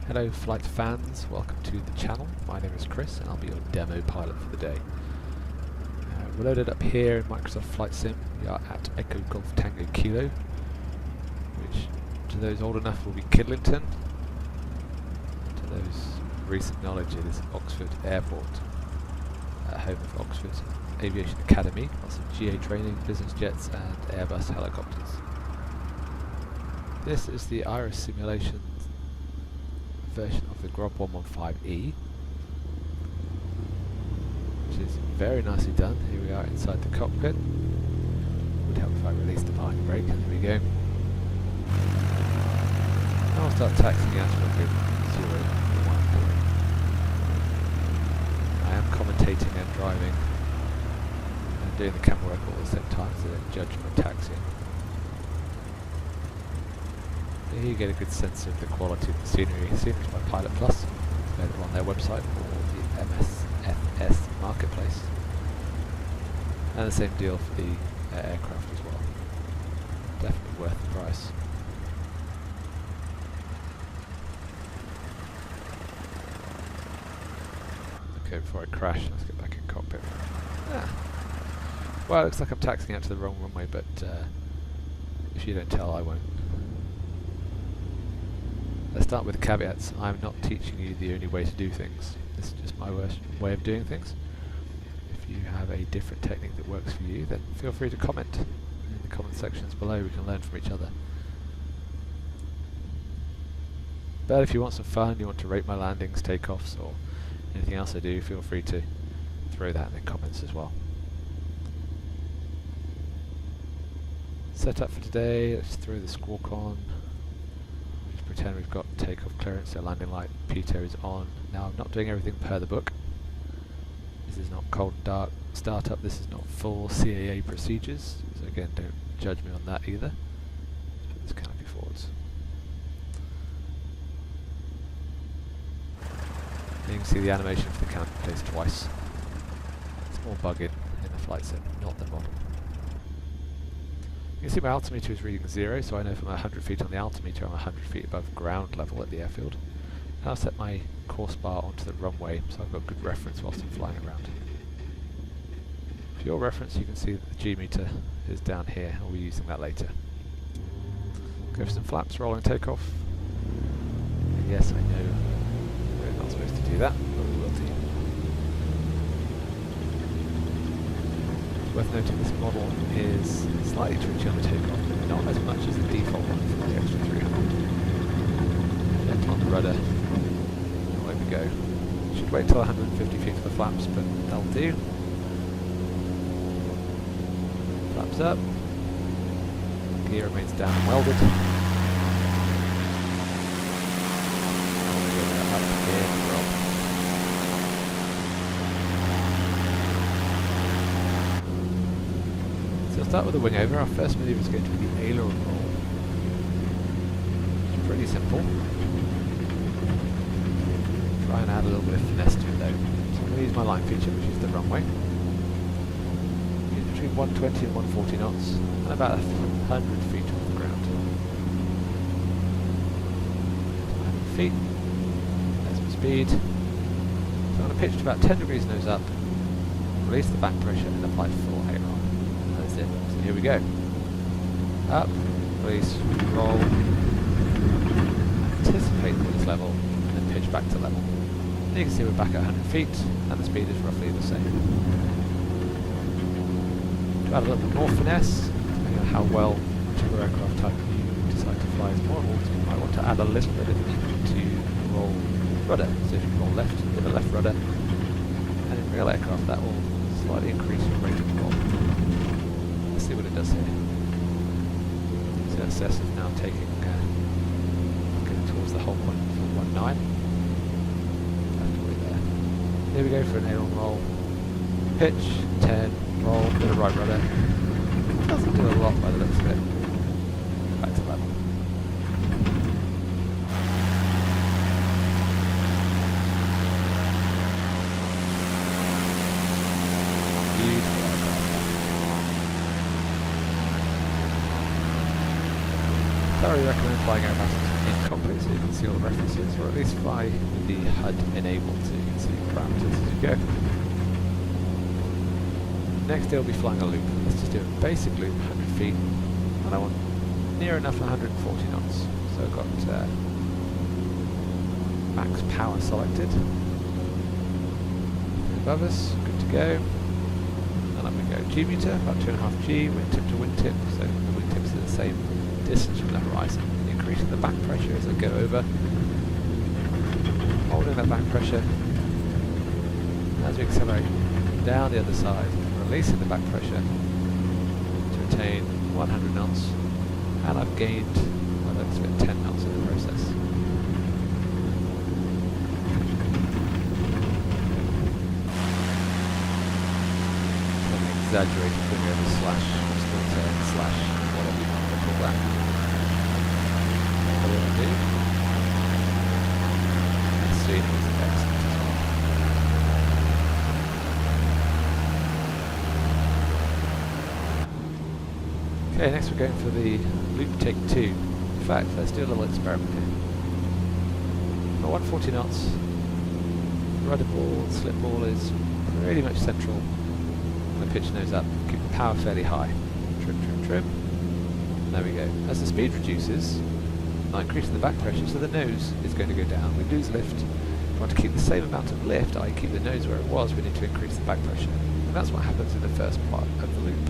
Hello flight fans, welcome to the channel. My name is Chris and I'll be your demo pilot for the day. We're loaded up here in Microsoft Flight Sim. We are at Echo Golf Tango Kilo, which to those old enough will be Kidlington. To those recent knowledge it is Oxford Airport, home of Oxford Aviation Academy, lots of GA training, business jets and Airbus helicopters. This is the Iris simulation version of the Grob 115E, which is very nicely done. Here we are inside the cockpit. Would help if I release the parking brake. There we go. Now I'll start taxiing out to a good 0 1. I am commentating and driving and doing the camera work all at the same time, so don't judge my taxiing. Here you get a good sense of the quality of the scenery. Scenery by Pilot Plus, it's available on their website or the MSFS marketplace. And the same deal for the aircraft as well. Definitely worth the price. Okay, before I crash, let's get back in cockpit. Well, it looks like I'm taxiing out to the wrong runway, but if you don't tell, I won't. Let's start with caveats. I'm not teaching you the only way to do things. This is just my way of doing things. If you have a different technique that works for you, then feel free to comment in the comment sections below. We can learn from each other. But if you want some fun, you want to rate my landings, takeoffs, or anything else I do, feel free to throw that in the comments as well. Setup for today, let's throw the squawk on. Pretend we've got takeoff clearance, so landing light pitot is on. Now I'm not doing everything per the book. This is not cold and dark startup, this is not full CAA procedures, so again don't judge me on that either. Let's put this canopy forwards. And you can see the animation for the canopy plays twice. Small bug in the flight sim, not the model. You can see my altimeter is reading 0, so I know from 100 feet on the altimeter I'm 100 feet above ground level at the airfield. And I'll set my course bar onto the runway, so I've got good reference whilst I'm flying around. For your reference, you can see that the G meter is down here, I'll be using that later. Go for some flaps, rolling takeoff. And yes, I know we're not supposed to do that, but we will do. Worth noting this model is slightly twitchy on the takeoff, but not as much as the default one for the extra 300. Left on the rudder, away we go. Should wait until 150 feet for the flaps, but that'll do. Flaps up, gear remains down and welded. Start with the wing over. Our first manoeuvre is going to be the Aileron Roll. It's pretty simple. Try and add a little bit of finesse to it though. So I'm going to use my line feature, which is the runway. It's between 120 and 140 knots, and about 100 feet off the ground. 100 feet. There's my speed. So I'm going to pitch to about 10 degrees nose up, release the back pressure, and apply full aileron. That's it. So here we go. Up, release, roll, anticipate that it's level, and then pitch back to level. And you can see we're back at 100 feet, and the speed is roughly the same. To add a little bit more finesse, depending on how well whichever aircraft type you decide to fly as model, you might want to add a little bit of input to roll rudder. So if you roll left, give a left rudder, and in real aircraft that will slightly increase your rate of roll. Let's see what it does here. So SS is now taking going towards the whole point for 19. Here we go for an aileron roll. Pitch, 10, roll, bit of right rudder. Doesn't do a lot by the looks of it. Back to level. Beautiful aircraft. Thoroughly recommend flying aerobatics in cockpit so you can see all the references, or at least fly with the HUD enabled so you can see parameters as you go. Next day we'll be flying a loop. Let's just do a basic loop, 100 feet, and I want near enough 140 knots. So I've got max power selected. Above us, good to go. And up we go. G meter, about 2.5 G, wingtip to wingtip, so the wingtips are the same distance from the horizon. Increasing the back pressure as I go over. Holding that back pressure. As we accelerate down the other side, releasing the back pressure to retain 100 knots. And I've gained, well, let's get 10 knots in the process. Exaggerated thing over slash, slash, whatever you want to call that. What do I do? Let's see, it's excellent as well. Okay, next we're going for the loop take 2. In fact, let's do a little experiment here. At 140 knots, rudder ball, slip ball is pretty much central. The pitch nose up, keep the power fairly high. Trim, trim, trim. There we go. As the speed reduces, not increasing the back pressure, so the nose is going to go down. We lose lift. If we want to keep the same amount of lift, i.e. keep the nose where it was, we need to increase the back pressure. And that's what happens in the first part of the loop.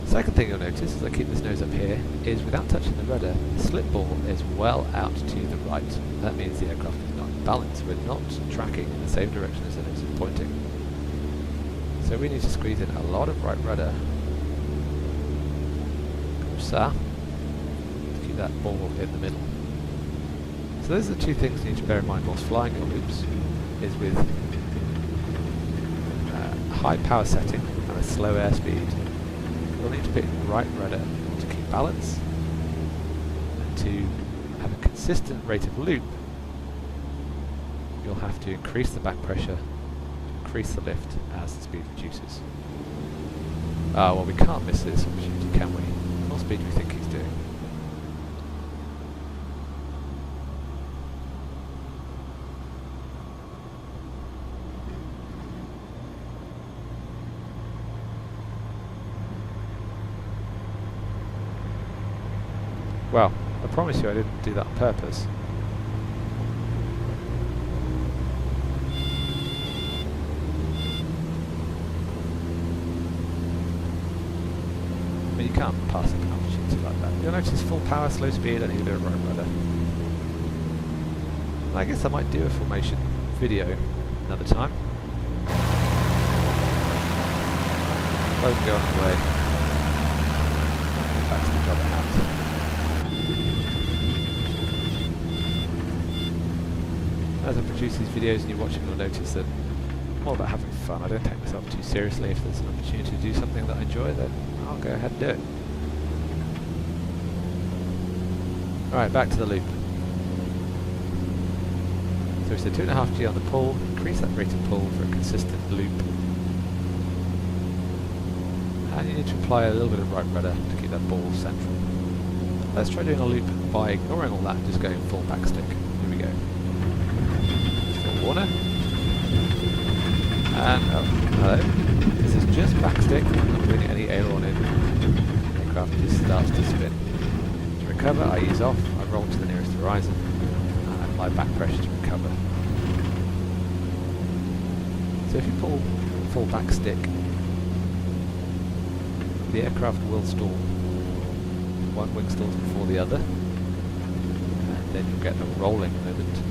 Second thing you'll notice as I keep this nose up here is without touching the rudder, the slip ball is well out to the right. That means the aircraft is not in balance. We're not tracking in the same direction as the nose is pointing. So we need to squeeze in a lot of right rudder, to keep that ball in the middle. So those are the two things you need to bear in mind whilst flying your loops, is with high power setting and a slow airspeed. You'll need to pick right rudder to keep balance, and to have a consistent rate of loop you'll have to increase the back pressure, increase the lift as the speed reduces. Well, we can't miss this opportunity, can we? What speed do we think he's doing? Well, I promise you I didn't do that on purpose. But you can't pass up an opportunity like that. You'll notice full power, slow speed, I need a bit of right rudder. I guess I might do a formation video another time. Both go on the way. Back to the job at hand. As I produce these videos and you're watching, you'll notice that I'm all about having fun. I don't take myself too seriously. If there's an opportunity to do something that I enjoy, then I'll go ahead and do it. Alright, back to the loop. So we said 2.5 G on the pull, increase that rate of pull for a consistent loop. And you need to apply a little bit of right rudder to keep that ball central. Let's try doing a loop by ignoring all that and just going full backstick. Here we go. Warner. And hello. This is just backstick. I'm not putting any aileron in. The aircraft just starts to spin. To recover, I ease off, I roll to the nearest horizon, and I apply back pressure to recover. So if you pull full backstick, the aircraft will stall. One wing stalls before the other, and then you'll get a rolling moment.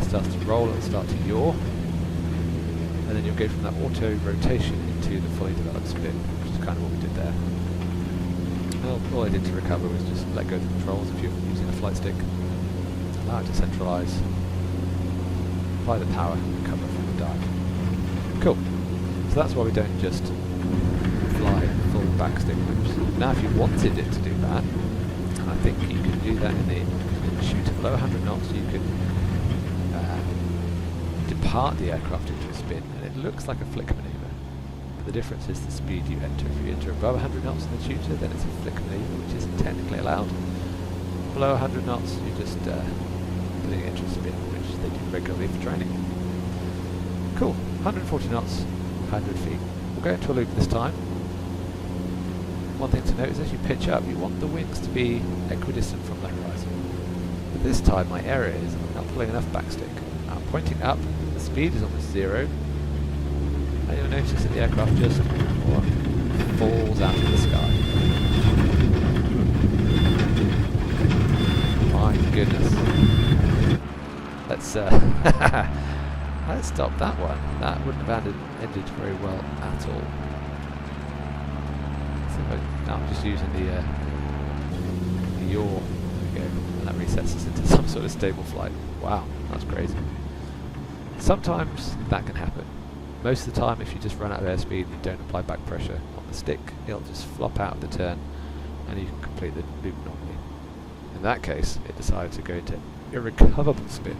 Starts to roll, it'll start to yaw, and then you'll go from that auto rotation into the fully developed spin, which is kind of what we did there. Well, all I did to recover was just let go of the controls if you're using a flight stick, allow it to centralise, apply the power, and recover from the dive. Cool. So that's why we don't just fly full backstick loops. Now if you wanted it to do that, and I think you can do that in the shoot at below 100 knots, you can depart the aircraft into a spin, and it looks like a flick manoeuvre. but the difference is the speed you enter. If you enter above 100 knots in the tutor, then it's a flick manoeuvre, which isn't technically allowed. Below 100 knots, you're just putting into a spin, which they do regularly for training. Cool, 140 knots, 100 feet. We'll go into a loop this time. One thing to note is as you pitch up, you want the wings to be equidistant from the horizon. But this time my error is I'm not pulling enough backstick. I'm pointing up, the speed is almost zero, and you'll notice that the aircraft just falls out of the sky. My goodness. Let's let's stop that one. That wouldn't have ended very well at all. Now I'm just using the yaw. There we go. And that resets us into some sort of stable flight. Wow, that's crazy. Sometimes that can happen. Most of the time, if you just run out of airspeed and you don't apply back pressure on the stick, it'll just flop out of the turn and you can complete the loop normally. In that case, it decided to go into irrecoverable spin.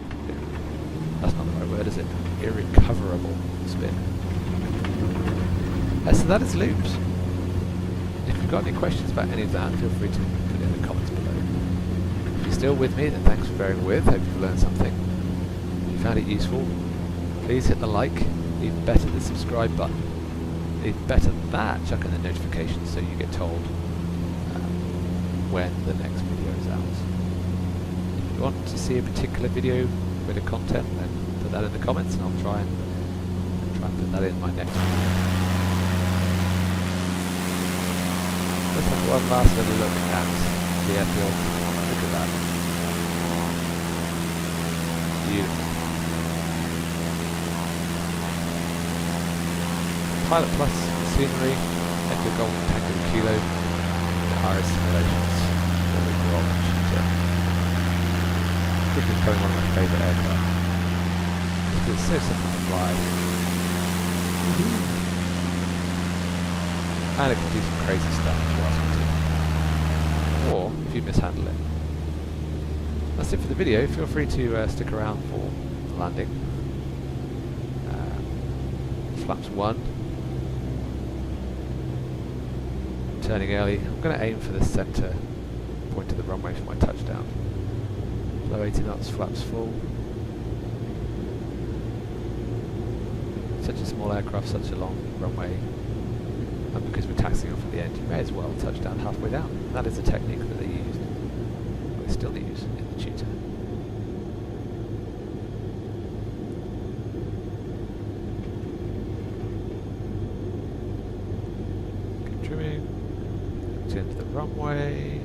That's not the right word, is it? Irrecoverable spin. So that is loops. If you've got any questions about any of that, feel free to put it in the comments below. If you're still with me, then thanks for bearing with. Hope you've learned something. If you found it useful, please hit the like. Even better, the subscribe button. Even better than that, chuck in the notifications so you get told when the next video is out. If you want to see a particular video, bit of content, then put that in the comments and I'll try and put that in my next video. Let's have one last little look at the airfield. Look at that. Beautiful. Pilot Plus scenery, Echo Golf Tango Kilo, and RS simulations. This is probably one of my favourite aircraft. It's so simple to fly. And it can do some crazy stuff if you ask me to. Or if you mishandle it. That's it for the video. Feel free to stick around for the landing. Flaps 1. Turning early. I'm going to aim for the centre point of the runway for my touchdown. Low 80 knots, flaps full. Such a small aircraft, such a long runway. And because we're taxiing off at the end, you may as well touch down halfway down. And that is a technique that they used, or they still use in the tutor. Keep trimming. To the runway.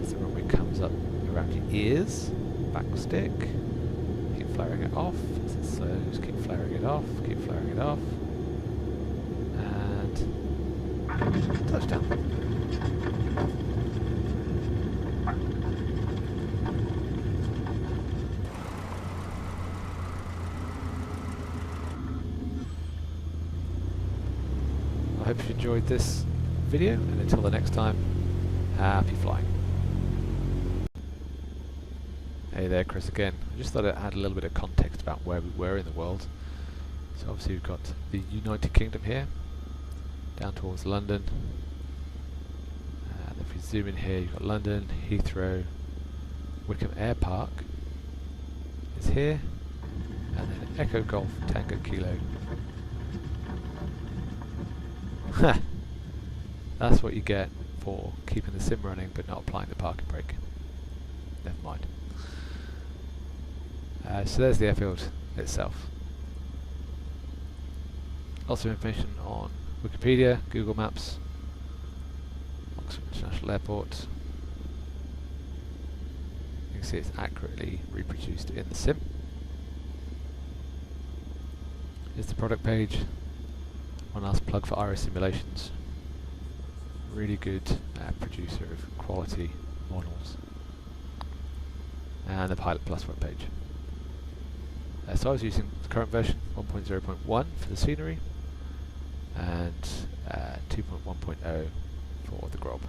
As the runway comes up around your ears, back stick. Keep flaring it off. As it slows, keep flaring it off. Keep flaring it off. And touchdown. I hope you enjoyed this video, and until the next time, happy flying. Hey there, Chris again. I just thought I'd add a little bit of context about where we were in the world. So obviously we've got the United Kingdom here, down towards London. And if we zoom in here, you've got London, Heathrow, Wickham Air Park is here, and then Echo Golf Tango Kilo. That's what you get for keeping the sim running but not applying the parking brake. Never mind. So there's the airfield itself. Lots of information on Wikipedia, Google Maps, Oxford International Airport. You can see it's accurately reproduced in the sim. Here's the product page. One last plug for Iris Simulations. Really good producer of quality models. And the Pilot Plus webpage. So I was using the current version 1.0.1 for the scenery and 2.1.0 for the Grob.